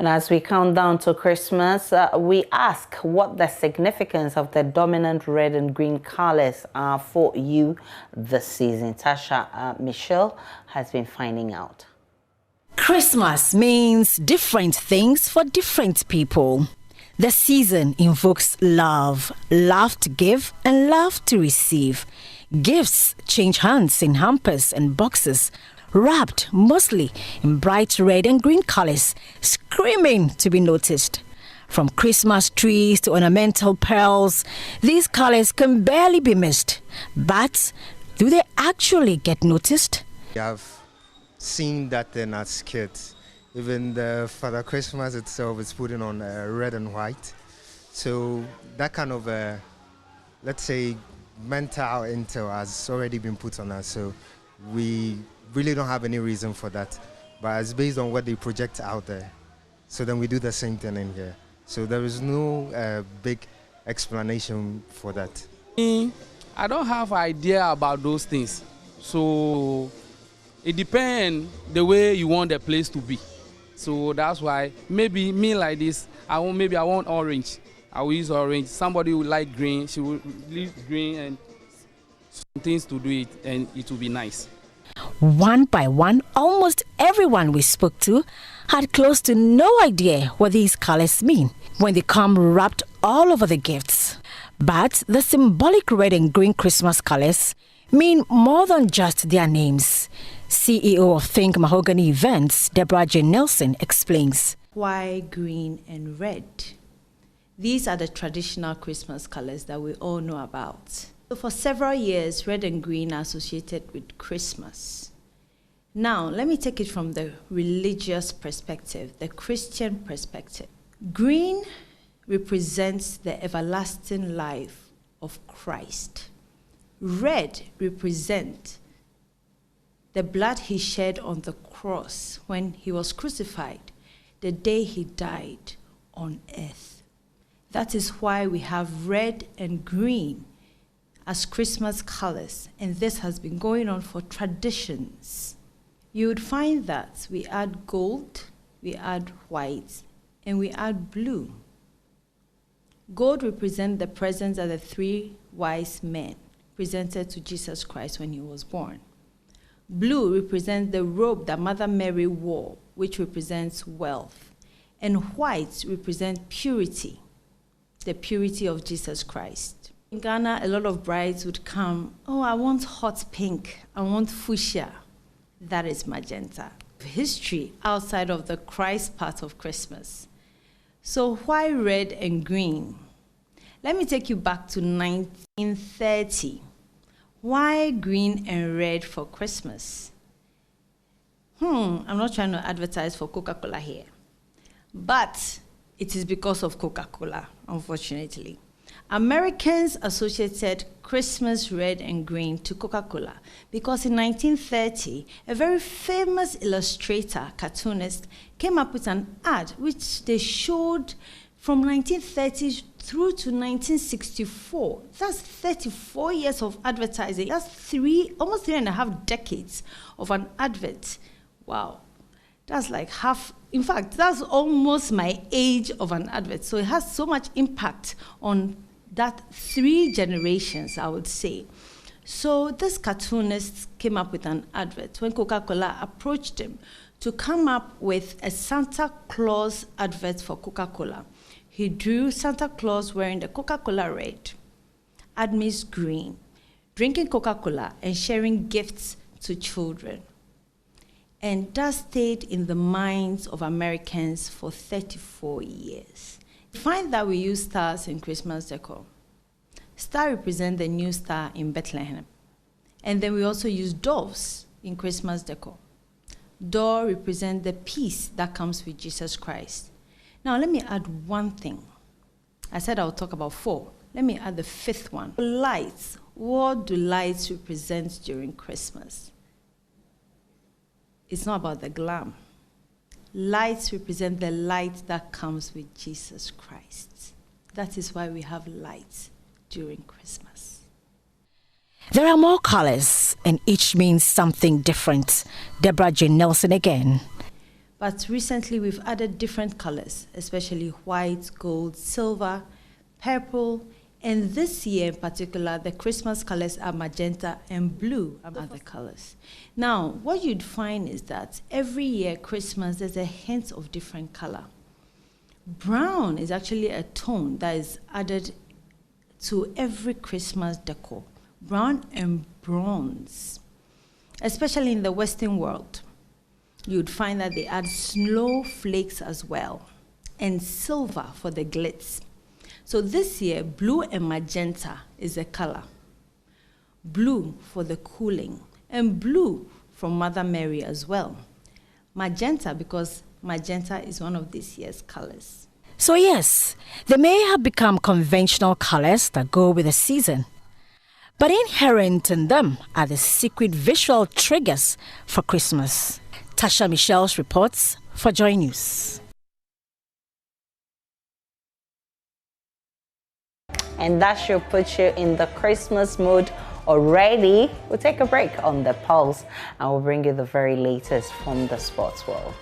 And as we count down to Christmas, we ask what the significance of the dominant red and green colors are for you this season. Tasha, Michel has been finding out. Christmas means different things for different people. The season invokes love, love to give and love to receive. Gifts change hands in hampers and boxes, wrapped mostly in bright red and green colors, screaming to be noticed. From Christmas trees to ornamental pearls, these colors can barely be missed. But do they actually get noticed? We have seen that then as kids. Even the Father Christmas itself is putting on red and white. So that kind of, let's say, mental intel has already been put on us. So we really don't have any reason for that. But it's based on what they project out there. So then we do the same thing in here. So there is no big explanation for that. I don't have idea about those things. So it depends the way you want the place to be. So that's why maybe me like this, I want orange. I will use orange. Somebody will like green, she will leave green and some things to do it, and it will be nice. One by one, almost everyone we spoke to had close to no idea what these colors mean when they come wrapped all over the gifts. But the symbolic red and green Christmas colors mean more than just their names. CEO of Think Mahogany Events, Debra-Jane Nelson, explains. White, green, and red. These are the traditional Christmas colors that we all know about. So for several years, red and green are associated with Christmas. Now, let me take it from the religious perspective, the Christian perspective. Green represents the everlasting life of Christ. Red represents the blood he shed on the cross when he was crucified, the day he died on earth. That is why we have red and green as Christmas colors, and this has been going on for traditions. You would find that we add gold, we add white, and we add blue. Gold represents the presence of the three wise men presented to Jesus Christ when he was born. Blue represents the robe that Mother Mary wore, which represents wealth. And white represents purity, the purity of Jesus Christ. In Ghana, a lot of brides would come, oh, I want hot pink, I want fuchsia. That is magenta. History outside of the Christ part of Christmas. So why red and green? Let me take you back to 1930. Why green and red for Christmas? I'm not trying to advertise for Coca-Cola here, but it is because of Coca-Cola, unfortunately. Americans associated Christmas red and green to Coca-Cola because in 1930, a very famous illustrator, cartoonist, came up with an ad which they showed from 1930 through to 1964. That's 34 years of advertising. That's almost 3.5 decades of an advert. Wow. That's like half, in fact, that's almost my age of an advert. So it has so much impact on that 3 generations, I would say. So this cartoonist came up with an advert when Coca-Cola approached him to come up with a Santa Claus advert for Coca-Cola. He drew Santa Claus wearing the Coca-Cola red, Admis green, drinking Coca-Cola and sharing gifts to children. And that stayed in the minds of Americans for 34 years. You find that we use stars in Christmas decor. Star represents the new star in Bethlehem. And then we also use doves in Christmas decor. Dove represents the peace that comes with Jesus Christ. Now, let me add one thing. I said I'll talk about 4. Let me add the 5th one. Lights. What do lights represent during Christmas? It's not about the glam. Lights represent the light that comes with Jesus Christ. That is why we have lights during Christmas. There are more colors, and each means something different. Debra-Jane Nelson again. But recently we've added different colors, especially white, gold, silver, purple, and this year in particular, the Christmas colors are magenta and blue are the colors. Now, what you'd find is that every year Christmas, there's a hint of different color. Brown is actually a tone that is added to every Christmas decor. Brown and bronze, especially in the Western world. You'd find that they add snowflakes as well, and silver for the glitz. So this year, blue and magenta is a color. Blue for the cooling, and blue from Mother Mary as well. Magenta because magenta is one of this year's colors. So yes, they may have become conventional colors that go with the season, but inherent in them are the secret visual triggers for Christmas. Tasha Michel reports for Joy News. And that should put you in the Christmas mood already. We'll take a break on the Pulse and we'll bring you the very latest from the sports world.